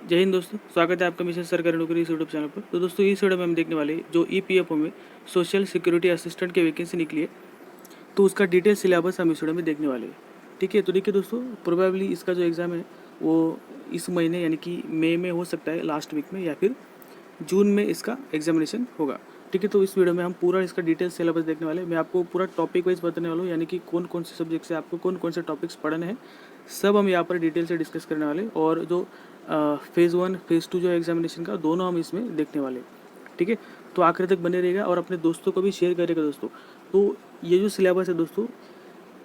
जय हिंद दोस्तों, स्वागत है आपका मिशन सरकारी नौकरी इस यूट्यूब चैनल पर। तो दोस्तों इस वीडियो में हम देखने वाले जो ईपीएफओ में सोशल सिक्योरिटी असिस्टेंट की वैकेंसी निकली है, तो उसका डिटेल सिलेबस हम इस वीडियो में देखने वाले हैं। ठीक है, तो देखिए दोस्तों, प्रोबेबली इसका जो एग्ज़ाम है वो इस महीने यानी कि मई में हो सकता है, लास्ट वीक में, या फिर जून में इसका एग्जामिनेशन होगा। ठीक है, तो इस वीडियो में हम पूरा इसका डिटेल सिलेबस देखने वाले हैं। मैं आपको पूरा टॉपिक वाइज बताने वाला हूँ, यानी कि कौन कौन से सब्जेक्ट से आपको कौन कौन से टॉपिक्स पढ़ने हैं, सब हम यहाँ पर डिटेल से डिस्कस करने वाले हैं। और जो फेज़ 1 फेज़ 2 जो एग्जामिनेशन का, दोनों हम इसमें देखने वाले हैं। ठीक है, तो आखिर तक बने रहेगा और अपने दोस्तों को भी शेयर करेगा दोस्तों। तो ये जो सिलेबस है दोस्तों,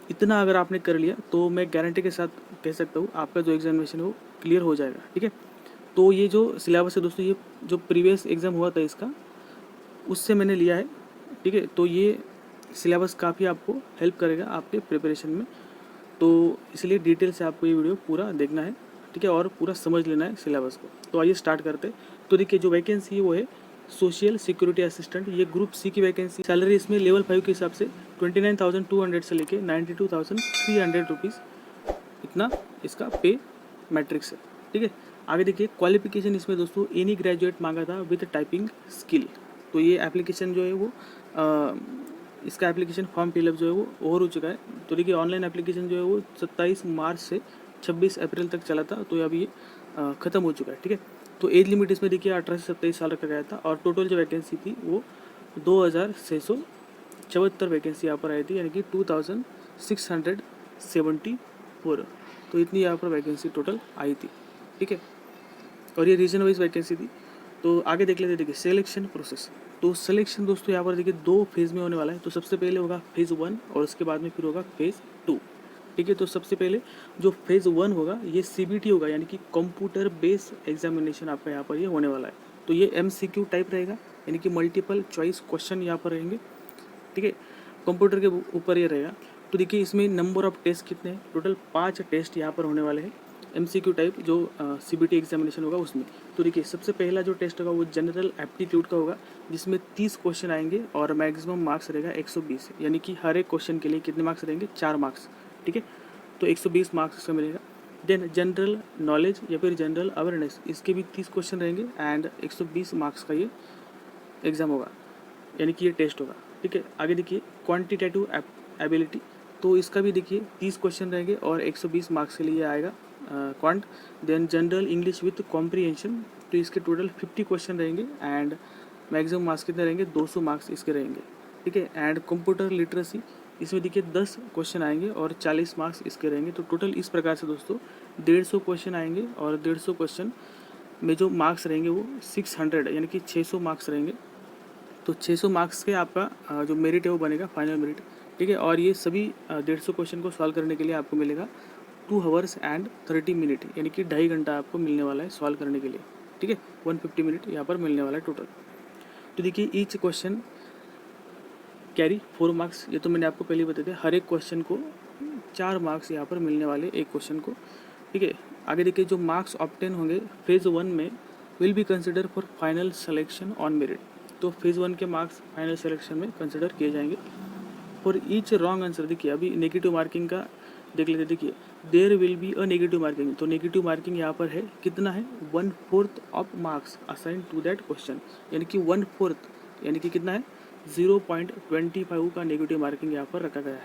इतना अगर आपने कर लिया तो मैं गारंटी के साथ कह सकता हूँ आपका जो एग्जामिनेशन है वो क्लियर हो जाएगा। ठीक है, तो ये जो सिलेबस है दोस्तों, ये जो प्रीवियस एग्ज़ाम हुआ था इसका, उससे मैंने लिया है। ठीक है, तो ये सिलेबस काफ़ी आपको हेल्प करेगा आपके प्रिपरेशन में, तो इसलिए डिटेल से आपको ये वीडियो पूरा देखना है। ठीक है, और पूरा समझ लेना है सिलेबस को। तो आइए स्टार्ट करते हैं। तो देखिए, जो वैकेंसी है वो है सोशल सिक्योरिटी असिस्टेंट। ये ग्रुप सी की वैकेंसी। सैलरी इसमें लेवल 5 के हिसाब से 29,200 से लेके 92,300 रुपीज़, इतना इसका पे मैट्रिक्स है। ठीक है, आगे देखिए, क्वालिफिकेशन इसमें दोस्तों एनी ग्रेजुएट मांगा था विद टाइपिंग स्किल। तो ये एप्लीकेशन जो है वो इसका एप्लीकेशन फॉर्म फिलअप जो है वो ओवर हो चुका है। तो देखिए, ऑनलाइन एप्लीकेशन जो है वो 27 मार्च से 26 अप्रैल तक चला था, तो अभी ये ख़त्म हो चुका है। ठीक है, तो एज लिमिट इसमें देखिए 18 से 27 साल रखा गया था। और टोटल जो वैकेंसी थी वो 2,674 वैकेंसी यहाँ पर आई थी, यानी कि 2,674। तो इतनी यहाँ पर वैकेंसी टोटल आई थी। ठीक है, और ये रीजन वाइज वैकेंसी थी। तो आगे देख लेते, देखिए सिलेक्शन प्रोसेस। तो सिलेक्शन दोस्तों यहाँ पर देखिए 2 फेज़ में होने वाला है। तो सबसे पहले होगा फेज़ 1 और उसके बाद में फिर होगा फेज़ 2। ठीक है, तो सबसे पहले जो फेज़ 1 होगा ये सीबीटी होगा, यानी कि कंप्यूटर बेस्ड एग्जामिनेशन आपका यहाँ पर ये होने वाला है। तो ये एमसीक्यू टाइप रहेगा, यानी कि मल्टीपल चॉइस क्वेश्चन यहाँ पर रहेंगे। ठीक है, कंप्यूटर के ऊपर ये रहेगा। तो देखिए, इसमें नंबर ऑफ टेस्ट कितने हैं, टोटल 5 टेस्ट यहाँ पर होने वाले हैं, एमसीक्यू टाइप जो सीबीटी एग्जामिनेशन होगा उसमें। तो देखिए, सबसे पहला जो टेस्ट होगा वो जनरल एप्टीट्यूड का होगा, जिसमें 30 क्वेश्चन आएंगे और मैक्सिमम मार्क्स रहेगा 120, यानी कि हर एक क्वेश्चन के लिए कितने मार्क्स रहेंगे, 4 मार्क्स। ठीक है, तो 120 मार्क्स इसका मिलेगा। देन जनरल नॉलेज या फिर जनरल अवेयरनेस, इसके भी 30 क्वेश्चन रहेंगे एंड 120 मार्क्स का ये एग्ज़ाम होगा, यानी कि ये टेस्ट होगा। ठीक है, आगे देखिए क्वांटिटेटिव एबिलिटी। तो इसका भी देखिए 30 क्वेश्चन रहेंगे और 120 मार्क्स के लिए आएगा quant. Then general English with comprehension, तो इसके टोटल 50 क्वेश्चन रहेंगे एंड मैक्सिमम मार्क्स कितने रहेंगे, 200 मार्क्स इसके रहेंगे। ठीक है, एंड कंप्यूटर लिटरेसी, इसमें देखिए 10 क्वेश्चन आएंगे और 40 मार्क्स इसके रहेंगे। तो टोटल इस प्रकार से दोस्तों 150 क्वेश्चन आएंगे और 150 क्वेश्चन में जो मार्क्स रहेंगे वो 600 यानी कि 600 मार्क्स रहेंगे। तो 600 मार्क्स के आपका जो मेरिट है वो बनेगा फाइनल मेरिट। ठीक है, और ये सभी 150 क्वेश्चन को सॉल्व करने के लिए आपको मिलेगा 2 आवर्स एंड 30 मिनट, यानी कि 2.5 घंटा आपको मिलने वाला है सॉल्व करने के लिए। ठीक है, 150 मिनट यहाँ पर मिलने वाला है टोटल। तो देखिए, ईच क्वेश्चन कैरी 4 मार्क्स, ये तो मैंने आपको पहले ही बता दिया। हर एक क्वेश्चन को 4 मार्क्स यहाँ पर मिलने वाले एक क्वेश्चन को। ठीक है, आगे देखिए, जो मार्क्स ऑब्टेन होंगे फेज़ 1 में will be consider for final selection on merit. तो फेज़ 1 के मार्क्स फाइनल सिलेक्शन में कंसिडर किए जाएंगे। फॉर ईच रॉन्ग आंसर, देखिए अभी नेगेटिव मार्किंग का देख लेते। देखिए, there will be a negative marking. तो नेगेटिव मार्किंग यहाँ पर है, कितना है, 1/4 of marks assign to that question, यानी कि 1/4 यानी कि कितना है, 0.25 का नेगेटिव मार्किंग यहाँ पर रखा गया है।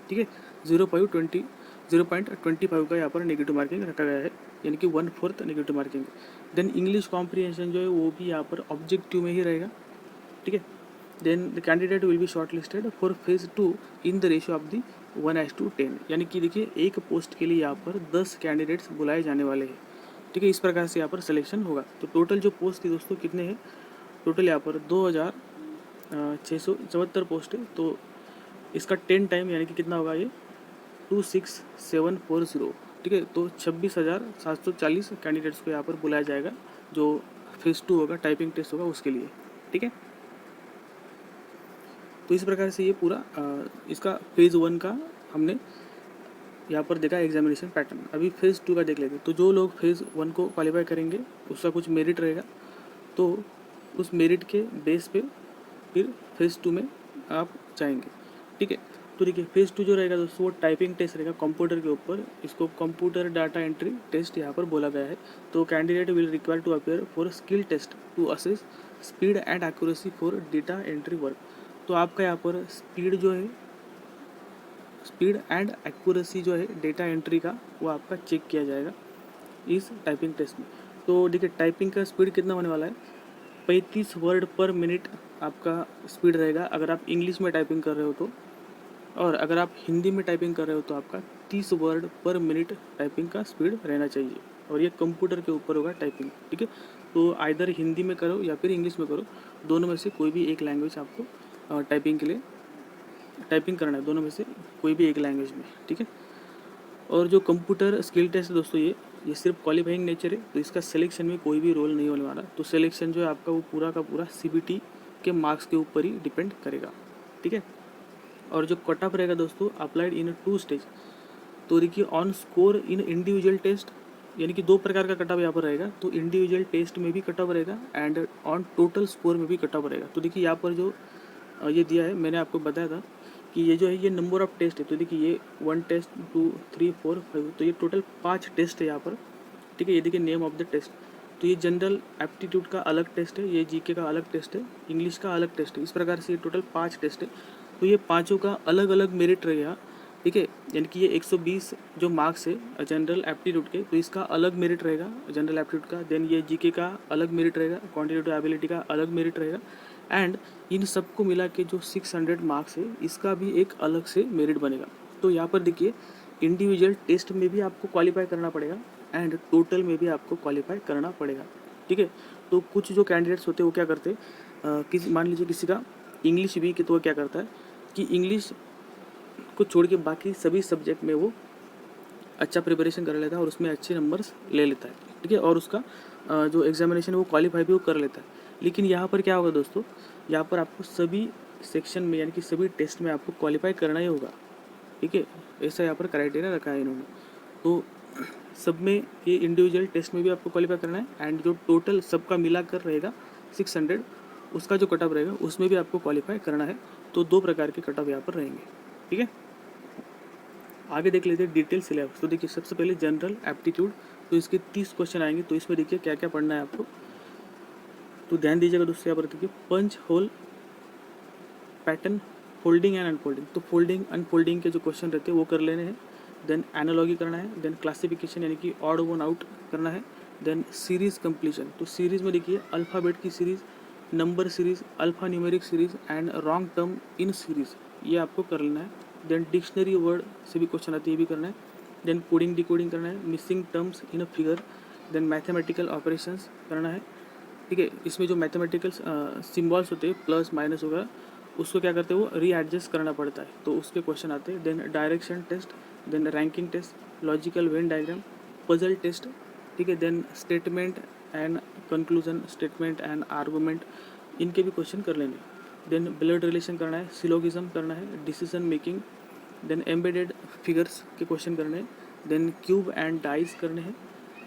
ठीक है, 0.25 का यहाँ पर नेगेटिव मार्किंग रखा गया है, यानी कि 1/4 negative marking. Then English comprehension जो है वो भी यहाँ पर ऑब्जेक्टिव में ही रहेगा। ठीक है, then the candidate will be shortlisted for phase 2 in the ratio of the 1:10, यानी कि देखिए एक पोस्ट के लिए यहाँ पर 10 कैंडिडेट्स बुलाए जाने वाले हैं। ठीक है, इस प्रकार से यहाँ पर सिलेक्शन होगा। तो टोटल जो पोस्ट थी दोस्तों कितने हैं, टोटल यहाँ पर 2,674 पोस्ट है। तो इसका 10 टाइम यानी कि कितना होगा, ये 26,740। ठीक है, तो 26,740 कैंडिडेट्स को यहाँ पर बुलाया जाएगा, जो फेज़ 2 होगा, टाइपिंग टेस्ट होगा उसके लिए। ठीक है, तो इस प्रकार से ये पूरा इसका फेज़ 1 का हमने यहाँ पर देखा एग्जामिनेशन पैटर्न। अभी फेज़ 2 का देख लेते। तो जो लोग फेज़ 1 को क्वालिफाई करेंगे उसका कुछ मेरिट रहेगा, तो उस मेरिट के बेस पे फिर फेज़ 2 में आप जाएंगे। ठीक है, तो देखिए फेज़ 2 जो रहेगा दोस्तों वो टाइपिंग टेस्ट रहेगा कंप्यूटर के ऊपर, इसको कंप्यूटर डाटा एंट्री टेस्ट यहाँ पर बोला गया है। तो candidate will require to appear for skill test to assess speed and accuracy for data entry work. तो आपका यहाँ पर स्पीड एंड एक्यूरेसी जो है डेटा एंट्री का वो आपका चेक किया जाएगा इस टाइपिंग टेस्ट में। तो देखिए टाइपिंग का स्पीड कितना होने वाला है, 35 वर्ड पर मिनट आपका स्पीड रहेगा अगर आप इंग्लिश में टाइपिंग कर रहे हो तो, और अगर आप हिंदी में टाइपिंग कर रहे हो तो आपका 30 वर्ड पर मिनट टाइपिंग का स्पीड रहना चाहिए, और ये कंप्यूटर के ऊपर होगा टाइपिंग, ठीक है। तो आइदर हिंदी में करो या फिर इंग्लिश में करो, दोनों में से कोई भी एक लैंग्वेज आपको टाइपिंग के लिए टाइपिंग करना है, दोनों में से कोई भी एक लैंग्वेज में, ठीक है। और जो कंप्यूटर स्किल टेस्ट है दोस्तों ये सिर्फ क्वालिफाइंग नेचर है, तो इसका सिलेक्शन में कोई भी रोल नहीं होने वाला। तो सिलेक्शन जो है आपका वो पूरा का पूरा CBT के मार्क्स के ऊपर ही डिपेंड करेगा, ठीक है। और जो कट ऑफ रहेगा दोस्तों अप्लाइड इन 2 स्टेज। तो देखिए on score in individual test, यानी कि 2 प्रकार का कट ऑफ यहाँ पर रहेगा। तो इंडिविजुअल टेस्ट में भी कट ऑफ रहेगा एंड ऑन टोटल स्कोर में भी कट ऑफ रहेगा। तो देखिए यहाँ पर जो ये दिया है, मैंने आपको बताया था कि ये जो है ये नंबर ऑफ टेस्ट है। तो देखिए ये 1 टेस्ट 2 3 4 5, तो ये टोटल 5 टेस्ट है यहाँ पर, ठीक है। ये देखिए नेम ऑफ द टेस्ट। तो ये जनरल एप्टीट्यूड का अलग टेस्ट है, ये GK का अलग टेस्ट है, इंग्लिश का अलग टेस्ट है। इस प्रकार से ये टोटल 5 टेस्ट है। तो ये पाँचों का अलग अलग मेरिट रहेगा, ठीक है। यानी कि ये 120 जो मार्क्स है जनरल एप्टीट्यूड के, तो इसका अलग मेरिट रहेगा जनरल एप्टीट्यूड का। देन ये GK का अलग मेरिट रहेगा, क्वांटिटेटिव एबिलिटी का अलग मेरिट रहेगा, एंड इन सबको मिला के जो 600 मार्क्स है इसका भी एक अलग से मेरिट बनेगा। तो यहाँ पर देखिए इंडिविजुअल टेस्ट में भी आपको क्वालिफाई करना पड़ेगा एंड टोटल में भी आपको क्वालिफाई करना पड़ेगा, ठीक है। तो कुछ जो कैंडिडेट्स होते हैं वो क्या करते हैं, किसी मान लीजिए किसी का इंग्लिश वीक है, तो वो क्या करता है कि इंग्लिश को छोड़ के बाकी सभी सब्जेक्ट में वो अच्छा प्रिपरेशन कर लेता है और उसमें अच्छे नंबर्स ले लेता है, ठीक है। और उसका जो एग्जामिनेशन है वो क्वालिफाई भी वो कर लेता है। लेकिन यहाँ पर क्या होगा दोस्तों, यहाँ पर आपको सभी सेक्शन में यानी कि सभी टेस्ट में आपको क्वालिफाई करना ही होगा, ठीक है। ऐसा यहाँ पर क्राइटेरिया रखा है इन्होंने। तो सब में ये इंडिविजुअल टेस्ट में भी आपको क्वालिफाई करना है एंड जो टोटल सबका मिलाकर रहेगा 600, उसका जो कट ऑफ रहेगा उसमें भी आपको क्वालिफाई करना है। तो 2 प्रकार के कट ऑफ यहाँ पर रहेंगे, ठीक है। आगे देख लेते हैं डिटेल सिलेबस। तो देखिए सबसे पहले जनरल एप्टीट्यूड, तो इसके 30 क्वेश्चन आएंगे। तो इसमें देखिए क्या क्या पढ़ना है आपको, तो ध्यान दीजिएगा दोस्तों। यहाँ पर देखिए punch hole pattern, folding and unfolding. तो फोल्डिंग अनफोल्डिंग के जो क्वेश्चन रहते हैं वो कर लेने हैं। देन एनालॉगी करना है, देन क्लासिफिकेशन यानी कि ऑड वन आउट करना है, देन सीरीज कंप्लीशन। तो सीरीज में देखिए अल्फ़ाबेट की series, number series, alpha numeric series and wrong term in series, ये आपको कर लेना है। देन डिक्शनरी वर्ड से भी क्वेश्चन आते हैं, ये भी करना है। देन कोडिंग डिकोडिंग करना है, missing terms in a figure, then mathematical operations करना है, ठीक है। इसमें जो मैथमेटिकल सिम्बॉल्स होते हैं प्लस माइनस वगैरह, उसको क्या करते हैं वो रीएडजस्ट करना पड़ता है, तो उसके क्वेश्चन आते हैं। Then direction test, then ranking test, logical Venn diagram, puzzle test, ठीक है। Then statement and conclusion, statement and argument, इनके भी क्वेश्चन कर लेंगे। देन ब्लड रिलेशन करना है, सिलोगिज्म करना है, decision making, then embedded figures के क्वेश्चन करने हैं, देन क्यूब एंड डाइज करने हैं,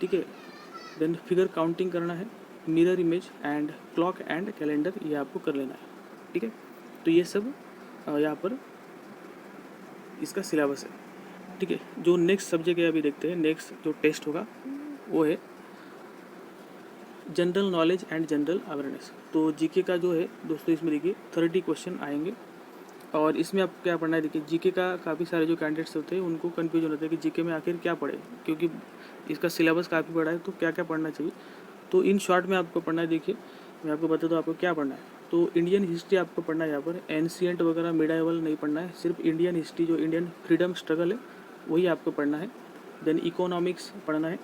ठीक है। देन फिगर काउंटिंग करना है, mirror image and clock and calendar, ये आपको कर लेना है, ठीक है। तो ये सब यहाँ पर इसका सिलेबस है, ठीक है। जो नेक्स्ट सब्जेक्ट है अभी देखते हैं, नेक्स्ट जो टेस्ट होगा वो है general knowledge and general awareness. तो GK का जो है दोस्तों इसमें देखिए 30 क्वेश्चन आएंगे, और इसमें आपको क्या पढ़ना है। देखिए GK का काफ़ी सारे जो कैंडिडेट्स होते हैं उनको कन्फ्यूजन होता है कि GK में आखिर क्या पढ़े, क्योंकि इसका सिलेबस काफ़ी बड़ा है, तो क्या क्या पढ़ना चाहिए। तो इन शॉर्ट में आपको पढ़ना है, देखिए मैं आपको बता दूँ आपको क्या पढ़ना है। तो इंडियन हिस्ट्री आपको पढ़ना है, यहाँ पर एंशिएंट वगैरह मिडाइवल नहीं पढ़ना है, सिर्फ इंडियन हिस्ट्री जो इंडियन फ्रीडम स्ट्रगल है वही आपको पढ़ना है। देन इकोनॉमिक्स पढ़ना है,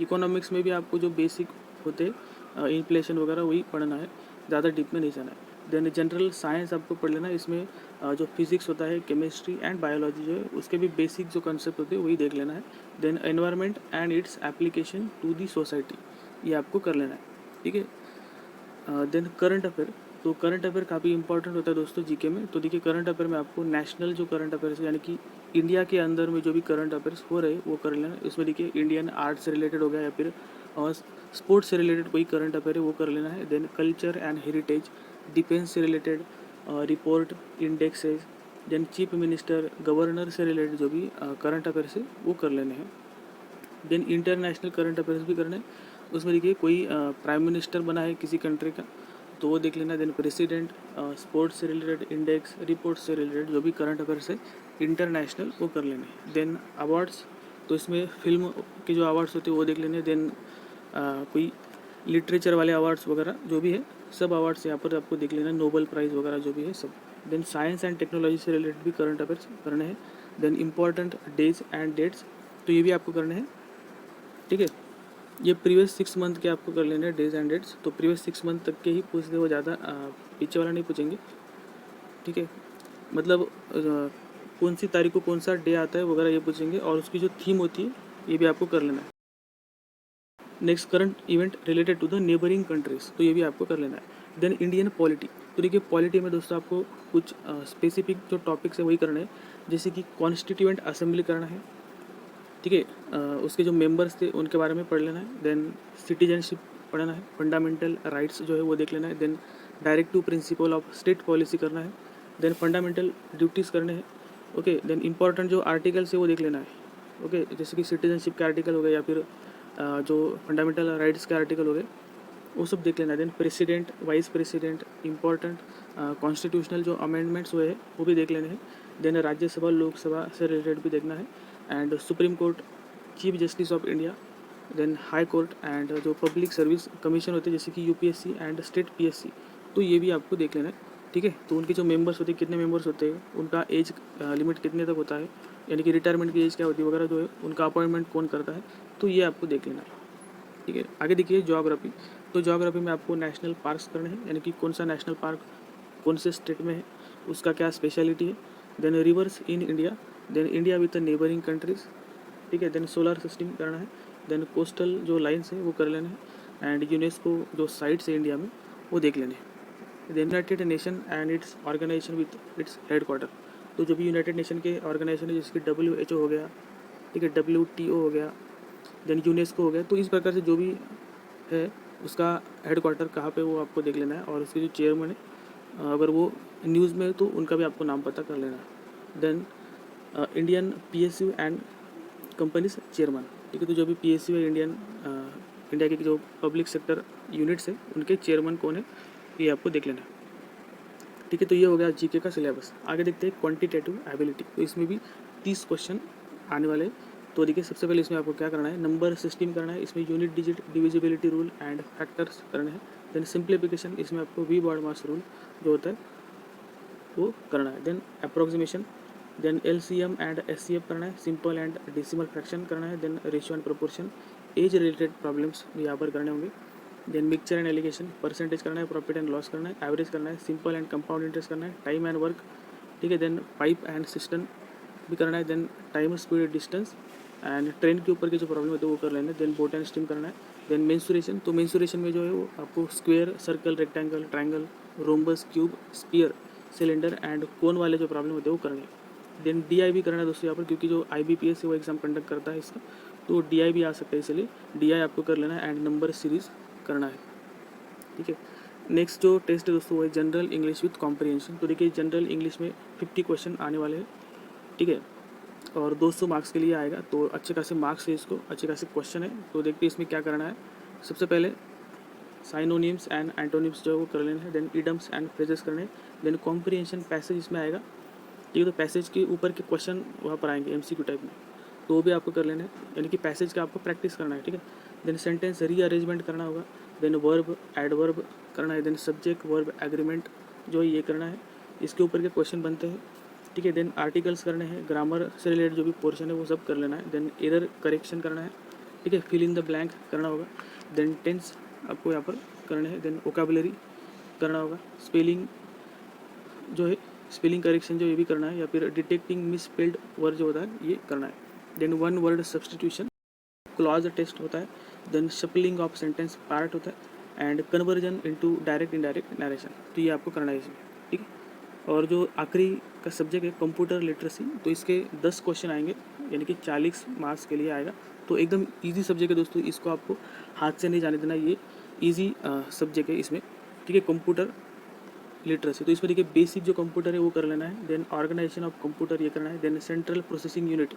इकोनॉमिक्स में भी आपको जो बेसिक होते हैं इन्फ्लेशन वगैरह वही पढ़ना है, ज़्यादा डीप में नहीं जाना है। देन जनरल साइंस आपको पढ़ लेना है, इसमें जो फिजिक्स होता है, केमिस्ट्री एंड बायोलॉजी जो है उसके भी बेसिक जो कंसेप्ट होते हैं वही देख लेना है। Then environment and its application to the society, ये आपको कर लेना है, ठीक है। देन करंट अफेयर, तो करंट अफेयर काफ़ी इंपॉर्टेंट होता है दोस्तों GK में। तो देखिए करंट अफेयर में आपको नेशनल जो करंट अफेयर्स यानी कि इंडिया के अंदर में जो भी करंट अफेयर्स हो रहे हैं वो कर लेना। इसमें देखिए इंडियन आर्ट से रिलेटेड हो गया या फिर स्पोर्ट्स से रिलेटेड कोई करंट अफेयर है वो कर लेना है। Then culture and heritage, defence से related report, indexes, then chief minister, governor से रिलेटेड जो भी करंट अफेयर्स है वो कर लेने हैं। देन इंटरनेशनल करंट अफेयर्स भी करने हैं। उसमें देखिए कोई प्राइम मिनिस्टर बना है किसी कंट्री का तो वो देख लेना। देन प्रेसिडेंट, स्पोर्ट्स से रिलेटेड, इंडेक्स रिपोर्ट से रिलेटेड जो भी करंट अफेयर्स है इंटरनेशनल वो कर लेने हैं। देन अवार्ड्स, तो इसमें फिल्म के जो अवार्ड्स होते हैं वो देख लेने हैं। देन कोई लिटरेचर वाले अवार्ड्स वगैरह जो भी है सब अवार्ड्स यहाँ पर आपको देख लेना है, नोबेल प्राइज़ वगैरह जो भी है सब। देन साइंस एंड टेक्नोलॉजी से रिलेटेड भी करंट अफेयर्स करने हैं। Then important days and dates, तो ये भी आपको करने हैं, ठीक है। ये प्रीवियस 6 मंथ के आपको कर लेने हैं डेज एंड डेट्स, तो प्रीवियस 6 मंथ तक के ही पूछते, वो ज़्यादा पीछे वाला नहीं पूछेंगे, ठीक है। मतलब कौन सी तारीख को कौन सा डे आता है वगैरह ये पूछेंगे, और उसकी जो थीम होती है ये भी आपको कर लेना है। Next, current event related to the neighbouring countries, तो ये भी आपको कर लेना है। देन इंडियन पॉलिटी, तो देखिए पॉलिटी में दोस्तों आपको कुछ स्पेसिफिक जो टॉपिक्स है वही करने हैं, जैसे कि कॉन्स्टिट्यूएंट असेंबली करना है, ठीक है। उसके जो मेंबर्स थे उनके बारे में पढ़ लेना है। देन सिटीजनशिप पढ़ना है, फंडामेंटल राइट्स जो है वो देख लेना है। Then directive principle of state policy करना है। देन फंडामेंटल ड्यूटीज़ करने हैं, ओके। देन इंपॉर्टेंट जो आर्टिकल्स है वो देख लेना है, ओके। जैसे कि सिटीजनशिप के आर्टिकल हो गए या फिर जो फंडामेंटल राइट्स के आर्टिकल हो गए वो सब देख लेना है। Then president, vice president, important constitutional जो अमेंडमेंट्स हुए हैं वो भी देख लेने हैं। देन राज्यसभा लोकसभा से रिलेटेड भी देखना है। And Supreme Court, Chief Justice of India, then high court and जो पब्लिक सर्विस कमीशन होते हैं जैसे कि यूपीएससी एंड स्टेट पीएससी, तो ये भी आपको देख लेना है, ठीक है। तो उनके जो मेंबर्स होते हैं, कितने मेंबर्स होते हैं, उनका एज लिमिट कितने तक होता है, यानी कि रिटायरमेंट की एज क्या होती है वगैरह जो है, उनका अपॉइंटमेंट कौन करता है, तो ये आपको देख लेना है, ठीक है। आगे देखिए ज्योग्राफी, तो ज्योग्राफी में आपको नेशनल पार्क्स करने हैं, यानी कि कौन सा नेशनल पार्क कौन से स्टेट में है, उसका क्या स्पेशलिटी है। Then rivers in India, then India with neighbouring countries, ठीक है। देन सोलर सिस्टम करना है। देन कोस्टल जो लाइन्स है वो कर लेने हैं। एंड यूनेस्को जो साइट्स है इंडिया में वो देख लेने हैं। Then United Nation and its organisation with its headquarter, तो जो भी यूनाइटेड नेशन के ऑर्गेनाइजेशन है जैसे कि WHO हो गया, ठीक है, WTO हो गया, देन यूनेस्को हो गया, तो इस प्रकार से जो भी है उसका हेडक्वार्टर कहाँ पे वो आपको देख लेना है। और उसके जो चेयरमैन है अगर वो न्यूज़ में है तो उनका भी आपको नाम पता कर लेना है। Then Indian PSU and companies chairman, ठीक है। तो जो भी PSU है इंडिया के जो पब्लिक सेक्टर यूनिट्स है उनके चेयरमैन कौन है ये आपको देख लेना है, ठीक है। तो ये हो गया GK का सिलेबस। आगे देखते हैं क्वांटिटेटिव एबिलिटी, तो इसमें भी 30 क्वेश्चन आने वाले हैं। तो देखिए सबसे पहले इसमें आपको क्या करना है, नंबर सिस्टम करना है, इसमें unit digit divisibility rule and factors करने हैं। देन सिंप्लीफिकेशन, इसमें आपको V बॉड मास रूल जो होता है वो करना है। Then approximation, then LCM and SCF करना है, सिंपल एंड डेसिमल फ्रैक्शन करना है। Then ratio and proportion, age related problems यहाँ पर करने होंगे। Then mixture and alligation, percentage करना है, प्रॉफिट एंड लॉस करना है, एवरेज करना है, सिंपल एंड कंपाउंड इंटरेस्ट करना है, टाइम एंड वर्क, ठीक है। देन पाइप एंड सिस्टम भी करना है। Then time, speed, distance and train के ऊपर के जो प्रॉब्लम होते हैं वो कर लेना है। देन बोट एंड स्टीम करना है। देन मेंसुरेशन, तो मेंसुरेशन में जो है वो आपको square, circle, rectangle, triangle, rhombus, cube, sphere, cylinder and cone वाले जो प्रॉब्लम होते हैं वो करने हैं। देन DI भी करना है दोस्तों यहाँ पर, क्योंकि जो IBPS है वो एग्जाम कंडक्ट करता है इसका, तो DI भी आ सकता है, इसलिए DI आपको कर लेना है। एंड नंबर सीरीज करना है, ठीक है। नेक्स्ट जो टेस्ट है दोस्तों वो है जनरल इंग्लिश विथ कॉम्प्रिहेंशन। तो देखिए जनरल इंग्लिश में 50 क्वेश्चन आने वाले हैं, ठीक है, और 200 मार्क्स के लिए आएगा, तो अच्छे खासे मार्क्स है इसको, अच्छे खासे क्वेश्चन है। तो देखते हैं इसमें क्या करना है। सबसे पहले साइनोनिम्स एंड एंटोनिम्स जो है वो कर लेना है। देन इडम्स एंड फ्रेजेस करने हैं। देन कॉम्प्रिहेंशन पैसेज इसमें आएगा, ठीक है। तो पैसेज के ऊपर के क्वेश्चन वहाँ पर आएंगे MCQ टाइप में, तो वो भी आपको कर लेना है, यानी कि पैसेज का आपको प्रैक्टिस करना है, ठीक है। देन सेंटेंस रीअरेंजमेंट करना होगा। देन वर्ब, एडवर्ब करना है। देन सब्जेक्ट वर्ब एग्रीमेंट जो है ये करना है, इसके ऊपर के क्वेश्चन बनते हैं, ठीक है। देन आर्टिकल्स करने हैं, ग्रामर से रिलेटेड जो भी पोर्शन है वो सब कर लेना है। देन एरर करेक्शन करना है, ठीक है, फिल इन द ब्लैंक करना होगा। देन टेंस आपको यहाँ पर करने हैं। देन वोकैबुलरी करना होगा, स्पेलिंग जो है स्पेलिंग करेक्शन जो ये भी करना है, या फिर डिटेक्टिंग मिसस्पेल्ड वर्ड जो होता है ये करना है। Then one word substitution, cloze test होता है। Then shuffling of sentence part होता है। And conversion into direct indirect narration, तो ये आपको करना है इसमें, ठीक है। और जो आखिरी का सब्जेक्ट है कंप्यूटर लिटरेसी, तो इसके 10 क्वेश्चन आएंगे, यानी कि 40 मार्क्स के लिए आएगा। तो एकदम इजी सब्जेक्ट है दोस्तों, इसको आपको हाथ से नहीं जाने देना, ये इजी सब्जेक्ट है इसमें, ठीक है। कंप्यूटर लिटरेसी, तो इसमें देखिए बेसिक जो कंप्यूटर है वो कर लेना है, देन ऑर्गेनाइजेशन ऑफ कंप्यूटर ये करना है, देन सेंट्रल प्रोसेसिंग यूनिट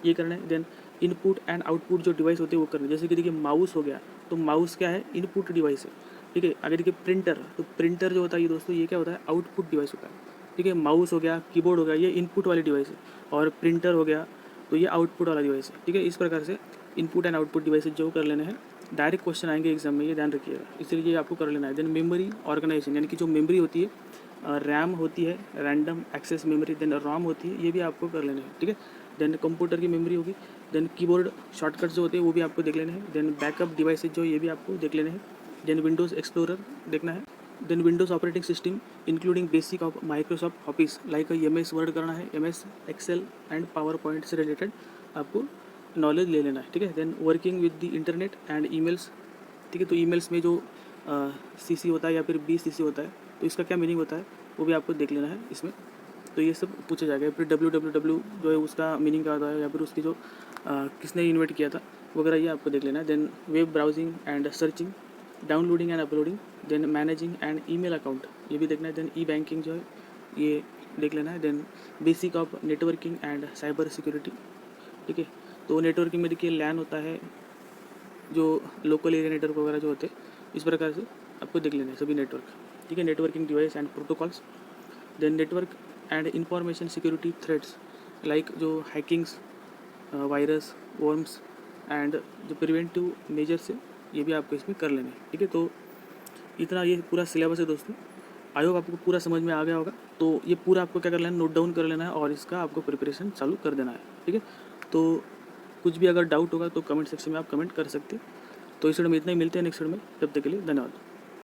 ये करना है, देन इनपुट एंड आउटपुट जो डिवाइस होते हैं वो करना है। जैसे कि देखिए माउस हो गया, तो माउस क्या है, इनपुट डिवाइस है, ठीक है। आगे देखिए प्रिंटर, तो प्रिंटर जो होता है ये दोस्तों ये क्या होता है, आउटपुट डिवाइस होता है, ठीक है। माउस हो गया, कीबोर्ड हो गया, ये इनपुट वाली डिवाइस है, और प्रिंटर हो गया तो ये आउटपुट वाला डिवाइस है, ठीक है। इस प्रकार से इनपुट एंड आउटपुट डिवाइस जो कर लेने हैं, डायरेक्ट क्वेश्चन आएंगे एग्जाम में, ये ध्यान रखिएगा, इसलिए ये आपको कर लेना है। देन मेमोरी ऑर्गेनाइजेशन, यानी कि जो मेमोरी होती है, रैम होती है, random access memory, then ROM होती है, ये भी आपको कर लेना है, ठीक है। देन कंप्यूटर की मेमोरी होगी, देन कीबोर्ड शॉर्टकट्स जो होते हैं वो भी आपको देख लेने हैं, देन बैकअप डिवाइसेज जो ये भी आपको देख लेने हैं, देन विंडोज़ एक्सप्लोरर देखना है, then Windows operating system including basic of Microsoft Office like MS Word करना है, MS Excel and PowerPoint से रिलेटेड आपको नॉलेज ले लेना है, ठीक है। Then working with the internet and emails, ठीक है। तो ईमेल्स में जो CC होता है या फिर BCC होता है, तो इसका क्या मीनिंग होता है वो भी आपको देख लेना है इसमें, तो ये सब पूछा जाएगा। फिर www जो है उसका मीनिंग क्या होता है, या फिर उसकी जो किसने इन्वेंट किया था वगैरह, ये आपको देख लेना है। Then web browsing and searching, downloading and uploading, then managing and email account ये भी देखना है। देन बैंकिंग जो है ये देख लेना है। Then basic of networking and cyber security, ठीक है। तो नेटवर्किंग में देखिए लैन होता है, जो लोकल एरिया नेटवर्क वगैरह जो होते हैं, इस प्रकार से आपको देख लेना है सभी नेटवर्क, ठीक है। Networking device and protocols, then network and information security threats like जो हैकिंग्स, वायरस, वर्म्स एंड जो प्रिवेंटिव मेजर्स है ये भी आपको इसमें कर लेने हैं, ठीक है। तो इतना ये पूरा सिलेबस है दोस्तों, आई होप आपको पूरा समझ में आ गया होगा। तो ये पूरा आपको क्या कर लेना है, नोट डाउन कर लेना है और इसका आपको प्रिपरेशन चालू कर देना है, ठीक है। तो कुछ भी अगर डाउट होगा तो कमेंट सेक्शन में आप कमेंट कर सकते हैं। तो इस वीडियो में इतना ही, मिलते हैं नेक्स्ट वीडियो में, तब तक के लिए धन्यवाद।